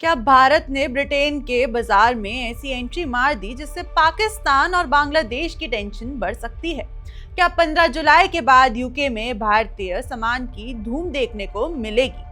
क्या भारत ने ब्रिटेन के बाजार में ऐसी एंट्री मार दी जिससे पाकिस्तान और बांग्लादेश की टेंशन बढ़ सकती है? क्या 15 जुलाई के बाद यूके में भारतीय सामान की धूम देखने को मिलेगी?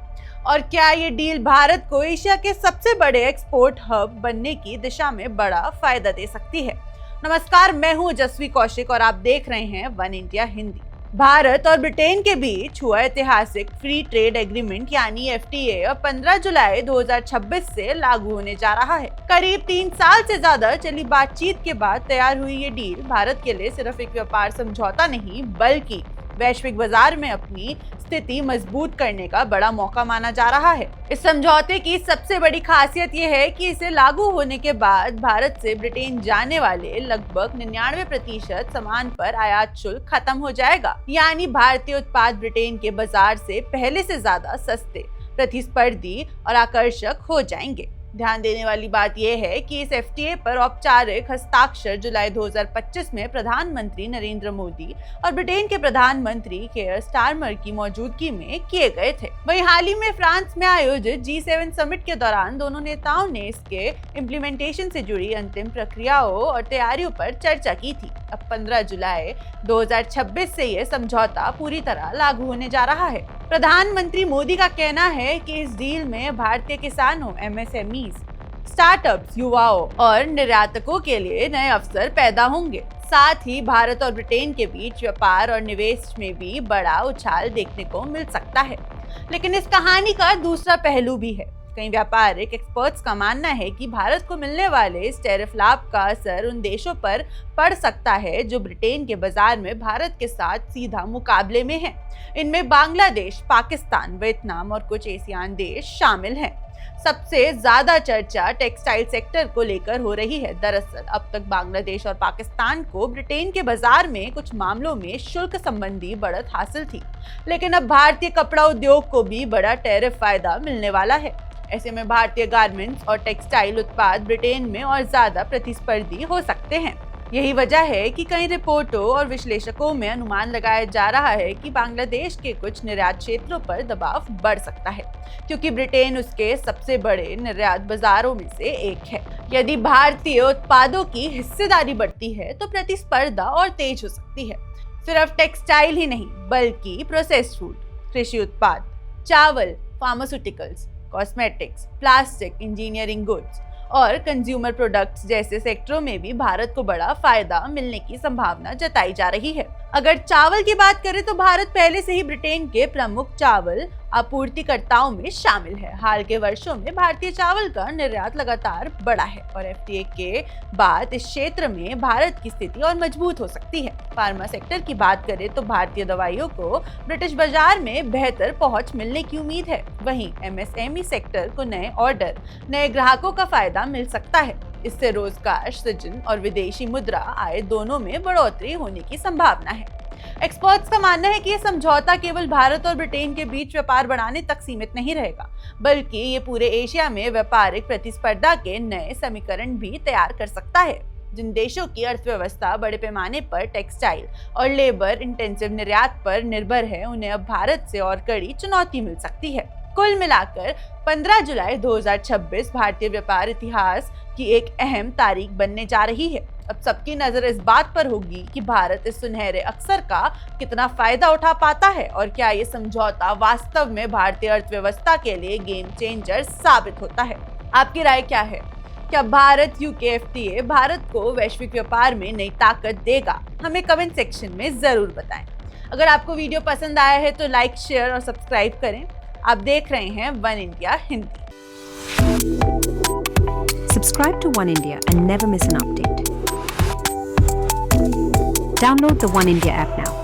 और क्या ये डील भारत को एशिया के सबसे बड़े एक्सपोर्ट हब बनने की दिशा में बड़ा फायदा दे सकती है? नमस्कार, मैं हूँ जस्वी कौशिक और आप देख रहे हैं वन इंडिया हिंदी। भारत और ब्रिटेन के बीच हुआ ऐतिहासिक फ्री ट्रेड एग्रीमेंट यानी एफटीए अब 15 जुलाई 2026 से लागू होने जा रहा है। करीब 3 साल से ज्यादा चली बातचीत के बाद तैयार हुई ये डील भारत के लिए सिर्फ एक व्यापार समझौता नहीं बल्कि वैश्विक बाजार में अपनी स्थिति मजबूत करने का बड़ा मौका माना जा रहा है। इस समझौते की सबसे बड़ी खासियत यह है कि इसे लागू होने के बाद भारत से ब्रिटेन जाने वाले लगभग 99% सामान पर आयात शुल्क खत्म हो जाएगा। यानी भारतीय उत्पाद ब्रिटेन के बाजार से पहले से ज्यादा सस्ते, प्रतिस्पर्धी और आकर्षक हो जाएंगे। ध्यान देने वाली बात यह है कि इस एफटीए पर औपचारिक हस्ताक्षर जुलाई 2025 में प्रधानमंत्री नरेंद्र मोदी और ब्रिटेन के प्रधानमंत्री केयर स्टारमर की मौजूदगी में किए गए थे। वहीं हाल ही में फ्रांस में आयोजित G7 समिट के दौरान दोनों नेताओं ने इसके इम्प्लीमेंटेशन से जुड़ी अंतिम प्रक्रियाओं और तैयारियों पर चर्चा की थी। अब 15 जुलाई 2026 से यह समझौता पूरी तरह लागू होने जा रहा है। प्रधानमंत्री मोदी का कहना है कि इस डील में भारतीय किसानों, MSME, स्टार्टअप्स, युवाओं और निर्यातकों के लिए नए अवसर पैदा होंगे। साथ ही भारत और ब्रिटेन के बीच व्यापार और निवेश में भी बड़ा उछाल देखने को मिल सकता है। लेकिन इस कहानी का दूसरा पहलू भी है। कई व्यापारिक एक्सपर्ट्स का मानना है कि भारत को मिलने वाले इस टैरिफ लाभ का असर उन देशों पर पड़ सकता है जो ब्रिटेन के बाजार में भारत के साथ सीधा मुकाबले में हैं। इनमें बांग्लादेश, पाकिस्तान, वियतनाम और कुछ एशियान देश शामिल हैं। सबसे ज्यादा चर्चा टेक्सटाइल सेक्टर को लेकर हो रही है। दरअसल अब तक बांग्लादेश और पाकिस्तान को ब्रिटेन के बाजार में कुछ मामलों में शुल्क संबंधी बढ़त हासिल थी, लेकिन अब भारतीय कपड़ा उद्योग को भी बड़ा टैरिफ फायदा मिलने वाला है। ऐसे में भारतीय गारमेंट्स और टेक्सटाइल उत्पाद ब्रिटेन में और ज्यादा प्रतिस्पर्धी हो सकते हैं। यही वजह है कि कई रिपोर्टों और विश्लेषकों में अनुमान लगाया जा रहा है कि बांग्लादेश के कुछ निर्यात क्षेत्रों पर दबाव बढ़ सकता है, क्योंकि ब्रिटेन उसके सबसे बड़े निर्यात बाजारों में से एक है। यदि भारतीय उत्पादों की हिस्सेदारी बढ़ती है तो प्रतिस्पर्धा और तेज हो सकती है। सिर्फ टेक्सटाइल ही नहीं बल्कि प्रोसेस्ड फूड, कृषि उत्पाद, चावल, pharmaceuticals, cosmetics, plastic, engineering goods और कंज्यूमर प्रोडक्ट्स जैसे सेक्टरों में भी भारत को बड़ा फायदा मिलने की संभावना जताई जा रही है। अगर चावल की बात करें तो भारत पहले से ही ब्रिटेन के प्रमुख चावल आपूर्तिकर्ताओं में शामिल है। हाल के वर्षों में भारतीय चावल का निर्यात लगातार बढ़ा है और एफटीए के बाद इस क्षेत्र में भारत की स्थिति और मजबूत हो सकती है। फार्मा सेक्टर की बात करें तो भारतीय दवाइयों को ब्रिटिश बाजार में बेहतर पहुंच मिलने की उम्मीद है। वहीं MSME सेक्टर को नए ऑर्डर, नए ग्राहकों का फायदा मिल सकता है। इससे रोजगार सृजन और विदेशी मुद्रा आय दोनों में बढ़ोतरी होने की संभावना है। एक्सपर्ट्स का मानना है कि यह समझौता केवल भारत और ब्रिटेन के बीच व्यापार बढ़ाने तक सीमित नहीं रहेगा, बल्कि ये पूरे एशिया में व्यापारिक प्रतिस्पर्धा के नए समीकरण भी तैयार कर सकता है। जिन देशों की अर्थव्यवस्था बड़े पैमाने पर टेक्सटाइल और लेबर इंटेंसिव निर्यात पर निर्भर है, उन्हें अब भारत से और कड़ी चुनौती मिल सकती है। कुल मिलाकर 15 जुलाई 2026 भारतीय व्यापार इतिहास की एक अहम तारीख बनने जा रही है। अब सबकी नजर इस बात पर होगी कि भारत इस सुनहरे अवसर का कितना फायदा उठा पाता है और क्या ये समझौता वास्तव में भारतीय अर्थव्यवस्था के लिए गेम चेंजर साबित होता है। आपकी राय क्या है? क्या भारत यूके एफटीए भारत को वैश्विक व्यापार में नई ताकत देगा? हमें कमेंट सेक्शन में जरूर बताएं। अगर आपको वीडियो पसंद आया है तो लाइक, शेयर और सब्सक्राइब करें। आप देख रहे हैं one India Hindi. Subscribe to One India and never miss an update. Download the One India app now.